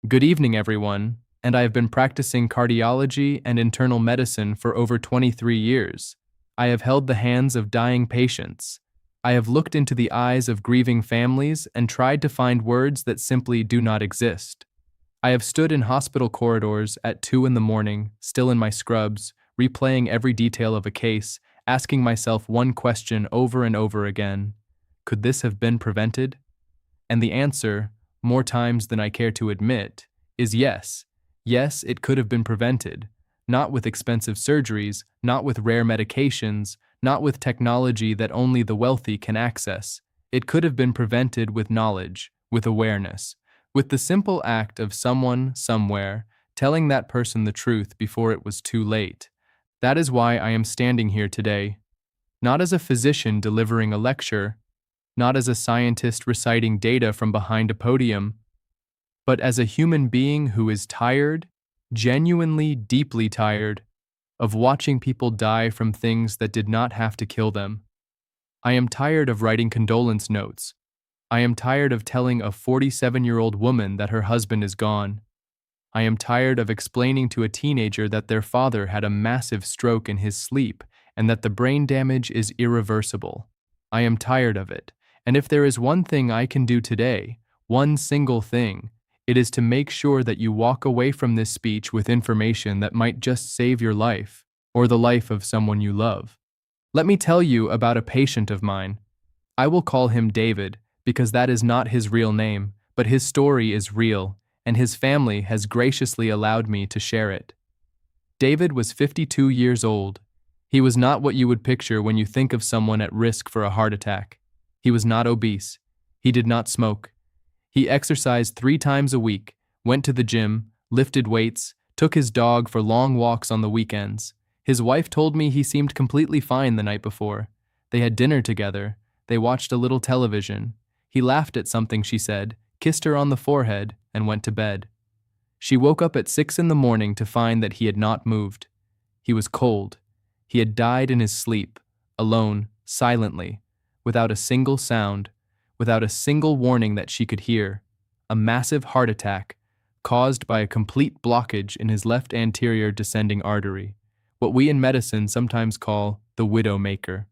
Good evening, everyone, and I have been practicing cardiology and internal medicine for over 23 years. I have held the hands of dying patients. I have looked into the eyes of grieving families and tried to find words that simply do not exist. I have stood in hospital corridors at 2 in the morning, still in my scrubs, replaying every detail of a case, asking myself one question over and over again. Could this have been prevented? And the answer, more times than I care to admit, is yes. Yes, it could have been prevented. Not with expensive surgeries, not with rare medications, not with technology that only the wealthy can access. It could have been prevented with knowledge, with awareness, with the simple act of someone, somewhere, telling that person the truth before it was too late. That is why I am standing here today. Not as a physician delivering a lecture, not as a scientist reciting data from behind a podium, but as a human being who is tired, genuinely deeply tired, of watching people die from things that did not have to kill them. I am tired of writing condolence notes. I am tired of telling a 47-year-old woman that her husband is gone. I am tired of explaining to a teenager that their father had a massive stroke in his sleep and that the brain damage is irreversible. I am tired of it. And if there is one thing I can do today, one single thing, it is to make sure that you walk away from this speech with information that might just save your life, or the life of someone you love. Let me tell you about a patient of mine. I will call him David, because that is not his real name, but his story is real, and his family has graciously allowed me to share it. David was 52 years old. He was not what you would picture when you think of someone at risk for a heart attack. He was not obese. He did not smoke. He exercised 3 times a week, went to the gym, lifted weights, took his dog for long walks on the weekends. His wife told me he seemed completely fine the night before. They had dinner together. They watched a little television. He laughed at something she said, kissed her on the forehead, and went to bed. She woke up at 6 in the morning to find that he had not moved. He was cold. He had died in his sleep, alone, silently, without a single sound, without a single warning that she could hear. A massive heart attack, caused by a complete blockage in his left anterior descending artery, what we in medicine sometimes call the widowmaker.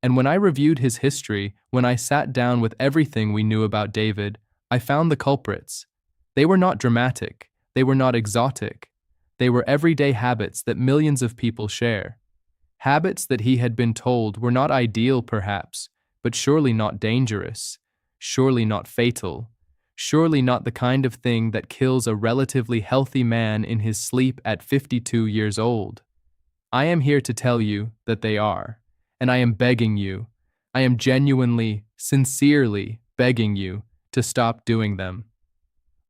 And when I reviewed his history, when I sat down with everything we knew about David, I found the culprits. They were not dramatic. They were not exotic. They were everyday habits that millions of people share. Habits that he had been told were not ideal, perhaps, but surely not dangerous, surely not fatal, surely not the kind of thing that kills a relatively healthy man in his sleep at 52 years old. I am here to tell you that they are, and I am begging you, I am genuinely, sincerely begging you to stop doing them.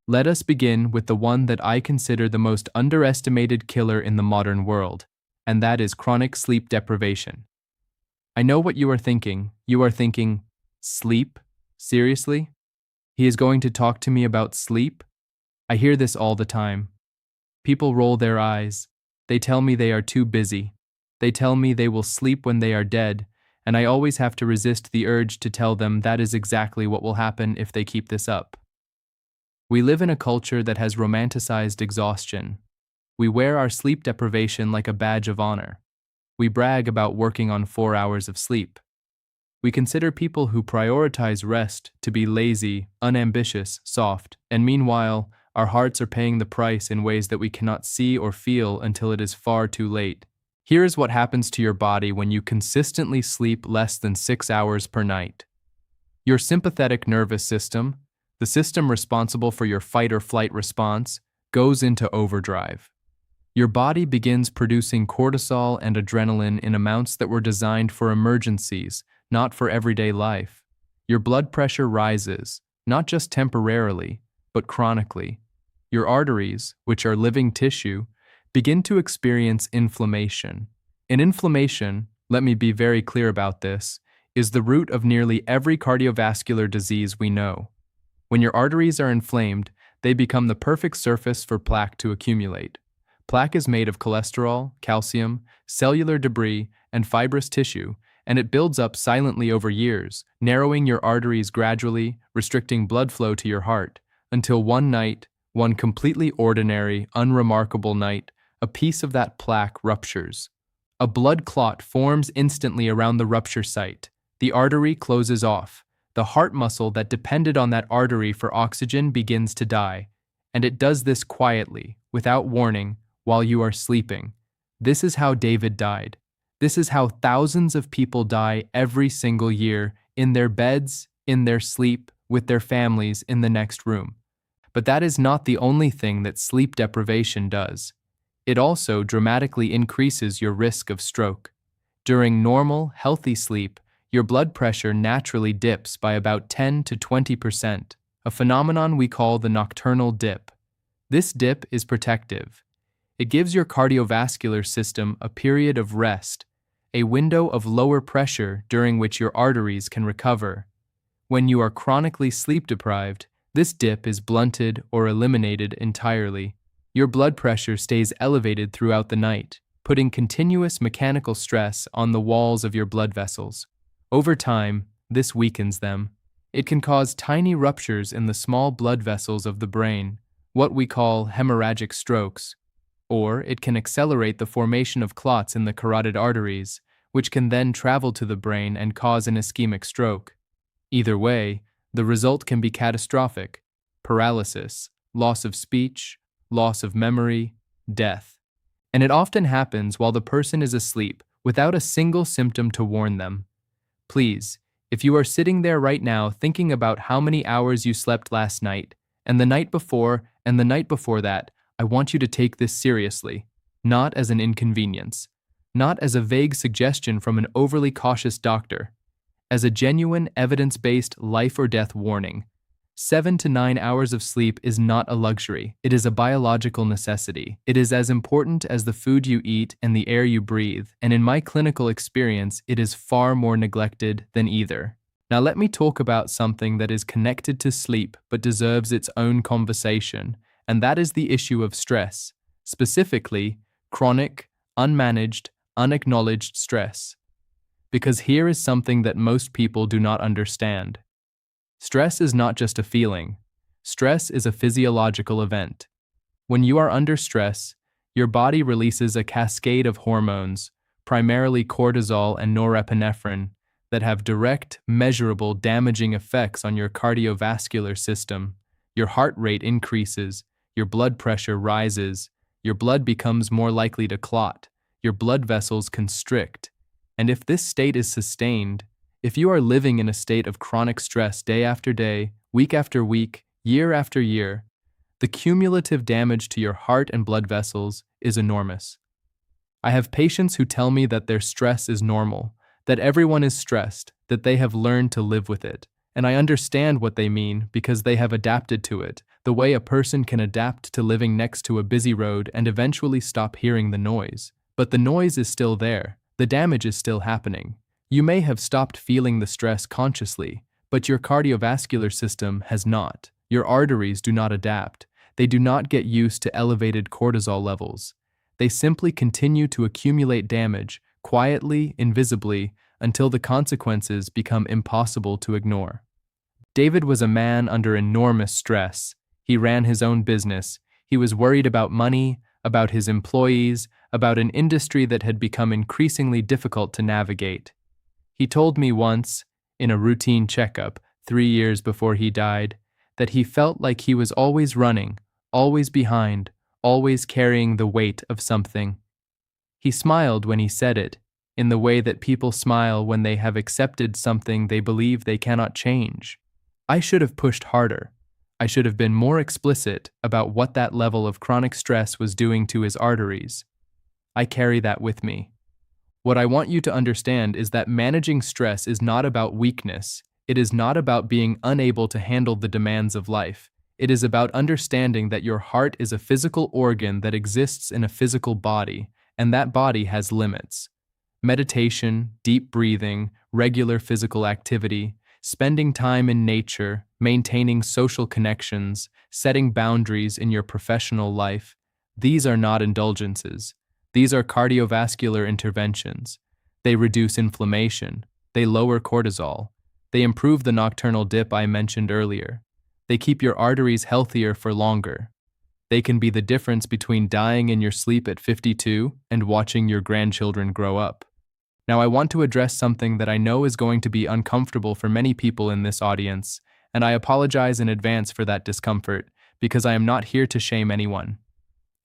Let us begin with the one that I consider the most underestimated killer in the modern world, and that is chronic sleep deprivation. I know what you are thinking. You are thinking, sleep? Seriously? He is going to talk to me about sleep? I hear this all the time. People roll their eyes. They tell me they are too busy. They tell me they will sleep when they are dead, and I always have to resist the urge to tell them that is exactly what will happen if they keep this up. We live in a culture that has romanticized exhaustion. We wear our sleep deprivation like a badge of honor. We brag about working on 4 hours of sleep. We consider people who prioritize rest to be lazy, unambitious, soft, and meanwhile, our hearts are paying the price in ways that we cannot see or feel until it is far too late. Here is what happens to your body when you consistently sleep less than 6 hours per night. Your sympathetic nervous system, the system responsible for your fight or flight response, goes into overdrive. Your body begins producing cortisol and adrenaline in amounts that were designed for emergencies, not for everyday life. Your blood pressure rises, not just temporarily, but chronically. Your arteries, which are living tissue, begin to experience inflammation. And inflammation, let me be very clear about this, is the root of nearly every cardiovascular disease we know. When your arteries are inflamed, they become the perfect surface for plaque to accumulate. Plaque is made of cholesterol, calcium, cellular debris, and fibrous tissue, and it builds up silently over years, narrowing your arteries gradually, restricting blood flow to your heart, until one night, One completely ordinary, unremarkable night, a piece of that plaque ruptures. A blood clot forms instantly around the rupture site. The artery closes off. The heart muscle that depended on that artery for oxygen begins to die. And it does this quietly, without warning, while you are sleeping. This is how David died. This is how thousands of people die every single year, in their beds, in their sleep, with their families in the next room. But that is not the only thing that sleep deprivation does. It also dramatically increases your risk of stroke. During normal, healthy sleep, your blood pressure naturally dips by about 10 to 20%, a phenomenon we call the nocturnal dip. This dip is protective. It gives your cardiovascular system a period of rest, a window of lower pressure during which your arteries can recover. When you are chronically sleep deprived, this dip is blunted or eliminated entirely. Your blood pressure stays elevated throughout the night, putting continuous mechanical stress on the walls of your blood vessels. Over time, this weakens them. It can cause tiny ruptures in the small blood vessels of the brain, what we call hemorrhagic strokes, or it can accelerate the formation of clots in the carotid arteries, which can then travel to the brain and cause an ischemic stroke. Either way, the result can be catastrophic: paralysis, loss of speech, loss of memory, death. And it often happens while the person is asleep, without a single symptom to warn them. Please, if you are sitting there right now thinking about how many hours you slept last night, and the night before, and the night before that, I want you to take this seriously, not as an inconvenience, not as a vague suggestion from an overly cautious doctor, as a genuine, evidence-based life or death warning. 7 to 9 hours of sleep is not a luxury. It is a biological necessity. It is as important as the food you eat and the air you breathe, and in my clinical experience, it is far more neglected than either. Now let me talk about something that is connected to sleep but deserves its own conversation, and that is the issue of stress, specifically chronic, unmanaged, unacknowledged stress. Because here is something that most people do not understand. Stress is not just a feeling. Stress is a physiological event. When you are under stress, your body releases a cascade of hormones, primarily cortisol and norepinephrine, that have direct, measurable, damaging effects on your cardiovascular system. Your heart rate increases, your blood pressure rises, your blood becomes more likely to clot, your blood vessels constrict. And if this state is sustained, if you are living in a state of chronic stress day after day, week after week, year after year, the cumulative damage to your heart and blood vessels is enormous. I have patients who tell me that their stress is normal, that everyone is stressed, that they have learned to live with it. And I understand what they mean because they have adapted to it, the way a person can adapt to living next to a busy road and eventually stop hearing the noise. But the noise is still there. The damage is still happening. You may have stopped feeling the stress consciously, but your cardiovascular system has not. Your arteries do not adapt. They do not get used to elevated cortisol levels. They simply continue to accumulate damage, quietly, invisibly, until the consequences become impossible to ignore. David was a man under enormous stress. He ran his own business. He was worried about money, about his employees, about an industry that had become increasingly difficult to navigate. He told me once, in a routine checkup 3 years before he died, that he felt like he was always running, always behind, always carrying the weight of something. He smiled when he said it, in the way that people smile when they have accepted something they believe they cannot change. I should have pushed harder. I should have been more explicit about what that level of chronic stress was doing to his arteries. I carry that with me. What I want you to understand is that managing stress is not about weakness. It is not about being unable to handle the demands of life. It is about understanding that your heart is a physical organ that exists in a physical body, and that body has limits. Meditation, deep breathing, regular physical activity, spending time in nature, maintaining social connections, setting boundaries in your professional life, these are not indulgences. These are cardiovascular interventions. They reduce inflammation. They lower cortisol. They improve the nocturnal dip I mentioned earlier. They keep your arteries healthier for longer. They can be the difference between dying in your sleep at 52 and watching your grandchildren grow up. Now, I want to address something that I know is going to be uncomfortable for many people in this audience, and I apologize in advance for that discomfort, because I am not here to shame anyone.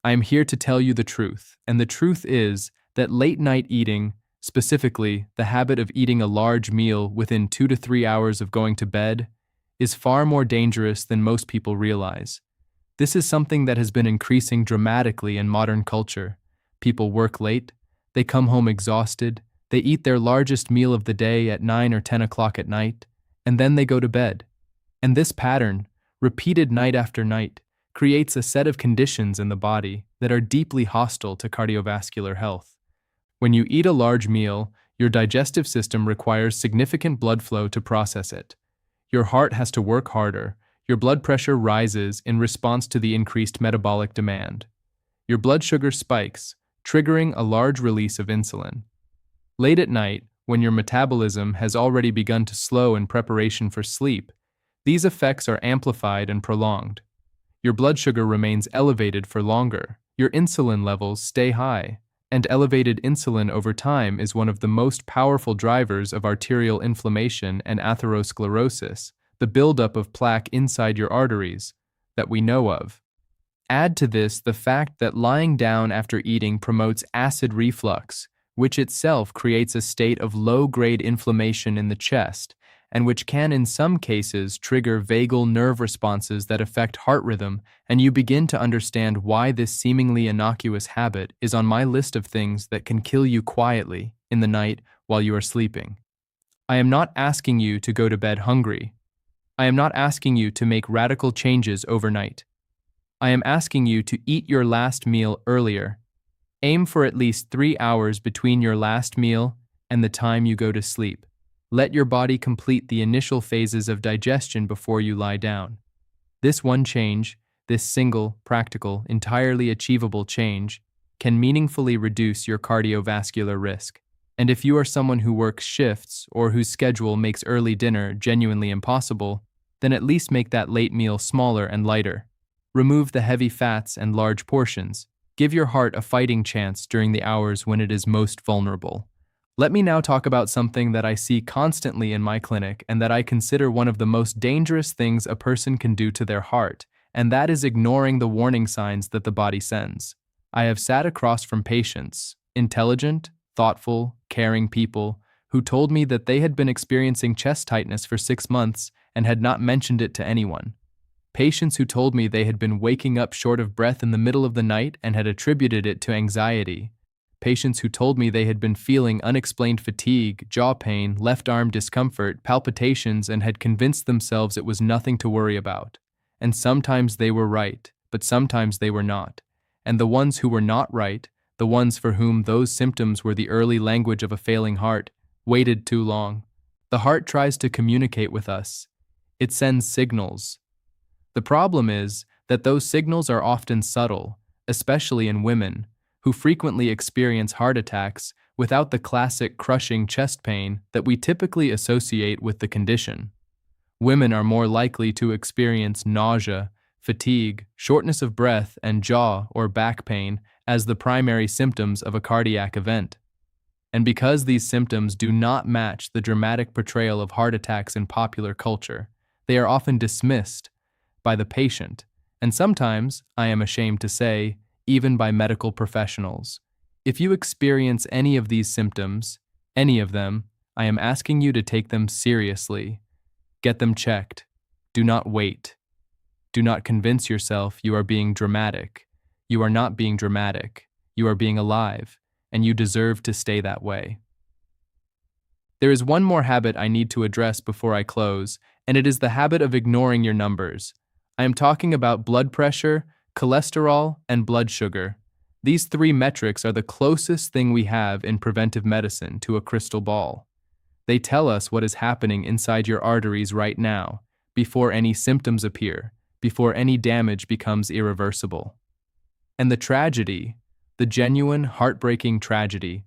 I am here to tell you the truth, and the truth is that late-night eating, specifically the habit of eating a large meal within 2 to 3 hours of going to bed, is far more dangerous than most people realize. This is something that has been increasing dramatically in modern culture. People work late, they come home exhausted, they eat their largest meal of the day at 9 or 10 o'clock at night, and then they go to bed. And this pattern, repeated night after night, creates a set of conditions in the body that are deeply hostile to cardiovascular health. When you eat a large meal, your digestive system requires significant blood flow to process it. Your heart has to work harder, your blood pressure rises in response to the increased metabolic demand. Your blood sugar spikes, triggering a large release of insulin. Late at night, when your metabolism has already begun to slow in preparation for sleep, these effects are amplified and prolonged. Your blood sugar remains elevated for longer, your insulin levels stay high, and elevated insulin over time is one of the most powerful drivers of arterial inflammation and atherosclerosis, the buildup of plaque inside your arteries, that we know of. Add to this the fact that lying down after eating promotes acid reflux, which itself creates a state of low-grade inflammation in the chest, and which can in some cases trigger vagal nerve responses that affect heart rhythm, and you begin to understand why this seemingly innocuous habit is on my list of things that can kill you quietly in the night while you are sleeping. I am not asking you to go to bed hungry. I am not asking you to make radical changes overnight. I am asking you to eat your last meal earlier. Aim for at least 3 hours between your last meal and the time you go to sleep. Let your body complete the initial phases of digestion before you lie down. This one change, this single, practical, entirely achievable change, can meaningfully reduce your cardiovascular risk. And if you are someone who works shifts or whose schedule makes early dinner genuinely impossible, then at least make that late meal smaller and lighter. Remove the heavy fats and large portions. Give your heart a fighting chance during the hours when it is most vulnerable. Let me now talk about something that I see constantly in my clinic and that I consider one of the most dangerous things a person can do to their heart, and that is ignoring the warning signs that the body sends. I have sat across from patients, intelligent, thoughtful, caring people, who told me that they had been experiencing chest tightness for 6 months and had not mentioned it to anyone. Patients who told me they had been waking up short of breath in the middle of the night and had attributed it to anxiety. Patients who told me they had been feeling unexplained fatigue, jaw pain, left arm discomfort, palpitations, and had convinced themselves it was nothing to worry about. And sometimes they were right, but sometimes they were not. And the ones who were not right, the ones for whom those symptoms were the early language of a failing heart, waited too long. The heart tries to communicate with us. It sends signals. The problem is that those signals are often subtle, especially in women, who frequently experience heart attacks without the classic crushing chest pain that we typically associate with the condition. Women are more likely to experience nausea, fatigue, shortness of breath, and jaw or back pain as the primary symptoms of a cardiac event. And because these symptoms do not match the dramatic portrayal of heart attacks in popular culture, they are often dismissed by the patient, and sometimes, I am ashamed to say, even by medical professionals. If you experience any of these symptoms, any of them, I am asking you to take them seriously. Get them checked. Do not wait. Do not convince yourself you are being dramatic. You are not being dramatic. You are being alive, and you deserve to stay that way. There is one more habit I need to address before I close, and it is the habit of ignoring your numbers. I am talking about blood pressure, cholesterol, and blood sugar. These 3 metrics are the closest thing we have in preventive medicine to a crystal ball. They tell us what is happening inside your arteries right now, before any symptoms appear, before any damage becomes irreversible. And the tragedy, the genuine, heartbreaking tragedy,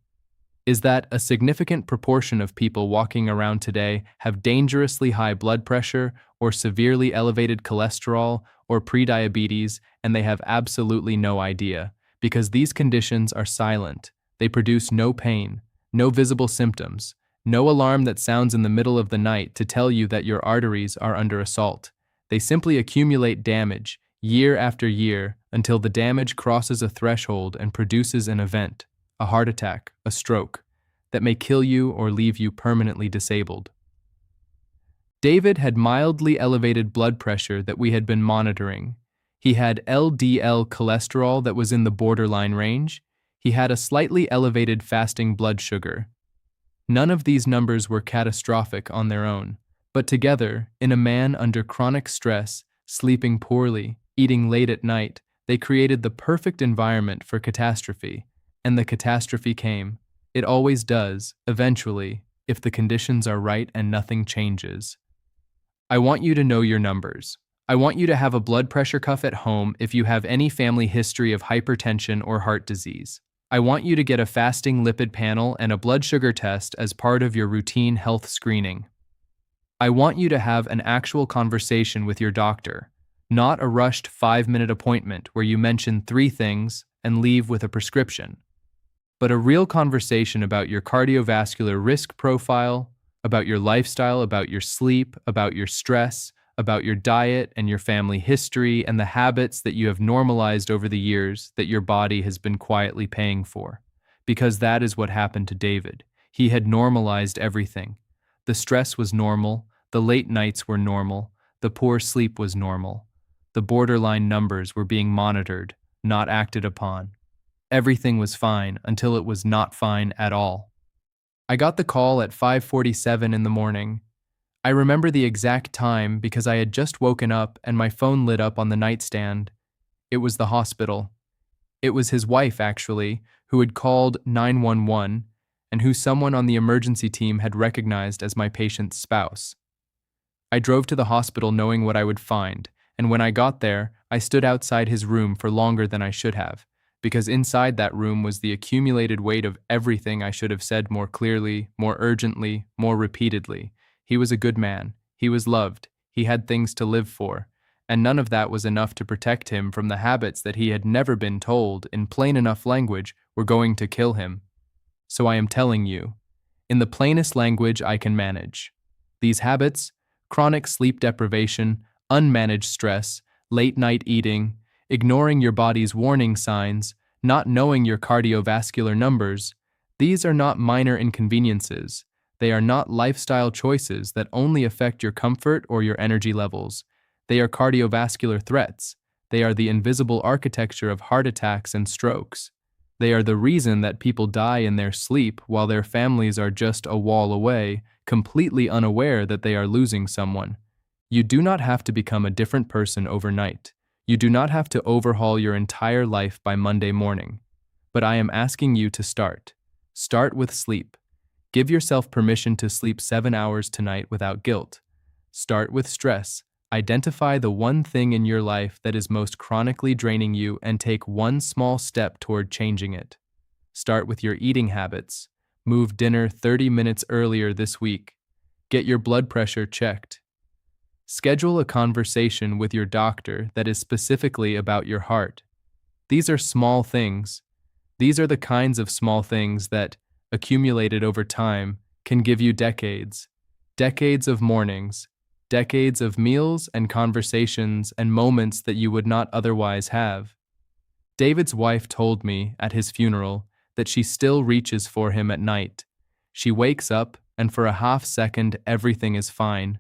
is that a significant proportion of people walking around today have dangerously high blood pressure or severely elevated cholesterol or prediabetes, and they have absolutely no idea, because these conditions are silent. They produce no pain, no visible symptoms, no alarm that sounds in the middle of the night to tell you that your arteries are under assault. They simply accumulate damage, year after year, until the damage crosses a threshold and produces an event, a heart attack, a stroke, that may kill you or leave you permanently disabled. David had mildly elevated blood pressure that we had been monitoring. He had LDL cholesterol that was in the borderline range. He had a slightly elevated fasting blood sugar. None of these numbers were catastrophic on their own, but together, in a man under chronic stress, sleeping poorly, eating late at night, they created the perfect environment for catastrophe. And the catastrophe came. It always does, eventually, if the conditions are right and nothing changes. I want you to know your numbers. I want you to have a blood pressure cuff at home if you have any family history of hypertension or heart disease. I want you to get a fasting lipid panel and a blood sugar test as part of your routine health screening. I want you to have an actual conversation with your doctor, not a rushed 5-minute appointment where you mention 3 things and leave with a prescription, but a real conversation about your cardiovascular risk profile, about your lifestyle, about your sleep, about your stress, about your diet and your family history and the habits that you have normalized over the years that your body has been quietly paying for. Because that is what happened to David. He had normalized everything. The stress was normal, the late nights were normal, the poor sleep was normal. The borderline numbers were being monitored, not acted upon. Everything was fine until it was not fine at all. I got the call at 5:47 in the morning. I remember the exact time because I had just woken up and my phone lit up on the nightstand. It was the hospital. It was his wife, actually, who had called 911 and who someone on the emergency team had recognized as my patient's spouse. I drove to the hospital knowing what I would find, and when I got there, I stood outside his room for longer than I should have, because inside that room was the accumulated weight of everything I should have said more clearly, more urgently, more repeatedly. He was a good man. He was loved. He had things to live for. And none of that was enough to protect him from the habits that he had never been told, in plain enough language, were going to kill him. So I am telling you, in the plainest language I can manage. These habits, chronic sleep deprivation, unmanaged stress, late-night eating, ignoring your body's warning signs, not knowing your cardiovascular numbers, these are not minor inconveniences. They are not lifestyle choices that only affect your comfort or your energy levels. They are cardiovascular threats. They are the invisible architecture of heart attacks and strokes. They are the reason that people die in their sleep while their families are just a wall away, completely unaware that they are losing someone. You do not have to become a different person overnight. You do not have to overhaul your entire life by Monday morning. But I am asking you to start. Start with sleep. Give yourself permission to sleep 7 hours tonight without guilt. Start with stress. Identify the one thing in your life that is most chronically draining you and take one small step toward changing it. Start with your eating habits. Move dinner 30 minutes earlier this week. Get your blood pressure checked. Schedule a conversation with your doctor that is specifically about your heart. These are small things. These are the kinds of small things that, accumulated over time, can give you decades. Decades of mornings, decades of meals and conversations and moments that you would not otherwise have. David's wife told me at his funeral that she still reaches for him at night. She wakes up and for a half second everything is fine.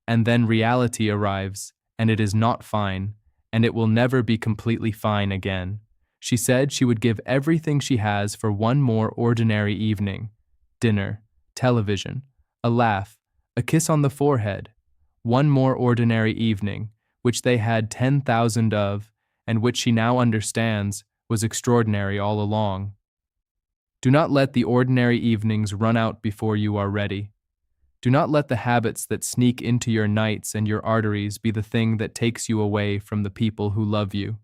And then reality arrives, and it is not fine, and it will never be completely fine again. She said she would give everything she has for one more ordinary evening. Dinner, television, a laugh, a kiss on the forehead. One more ordinary evening, which they had 10,000 of, and which she now understands was extraordinary all along. Do not let the ordinary evenings run out before you are ready. Do not let the habits that sneak into your nights and your arteries be the thing that takes you away from the people who love you.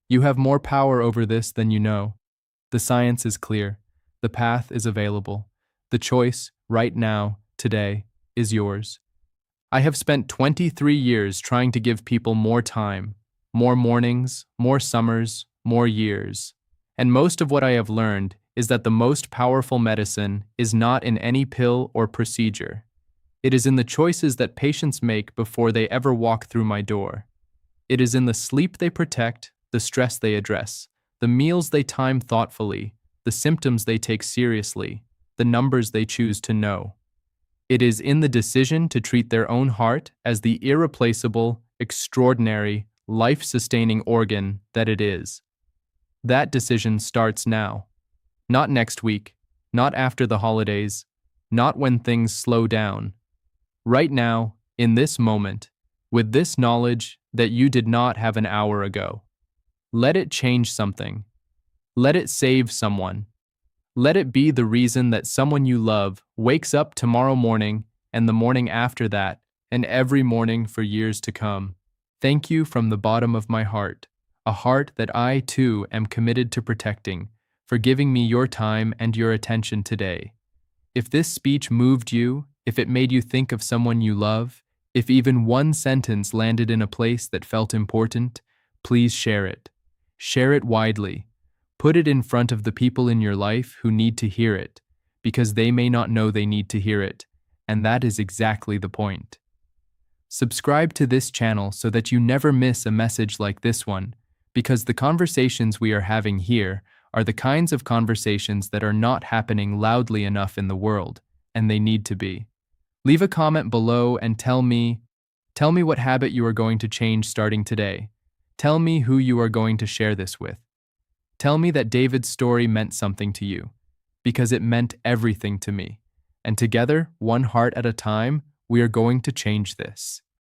You have more power over this than you know. The science is clear. The path is available. The choice, right now, today, is yours. I have spent 23 years trying to give people more time, more mornings, more summers, more years. And most of what I have learned is that the most powerful medicine is not in any pill or procedure. It is in the choices that patients make before they ever walk through my door. It is in the sleep they protect, the stress they address, the meals they time thoughtfully, the symptoms they take seriously, the numbers they choose to know. It is in the decision to treat their own heart as the irreplaceable, extraordinary, life-sustaining organ that it is. That decision starts now. Not next week, not after the holidays, not when things slow down. Right now, in this moment, with this knowledge that you did not have an hour ago. Let it change something. Let it save someone. Let it be the reason that someone you love wakes up tomorrow morning and the morning after that and every morning for years to come. Thank you from the bottom of my heart, a heart that I too am committed to protecting, for giving me your time and your attention today. If this speech moved you, if it made you think of someone you love, if even one sentence landed in a place that felt important, please share it. Share it widely. Put it in front of the people in your life who need to hear it, because they may not know they need to hear it, and that is exactly the point. Subscribe to this channel so that you never miss a message like this one, because the conversations we are having here are the kinds of conversations that are not happening loudly enough in the world, and they need to be. Leave a comment below and tell me what habit you are going to change starting today. Tell me who you are going to share this with. Tell me that David's story meant something to you, because it meant everything to me. And together, one heart at a time, we are going to change this.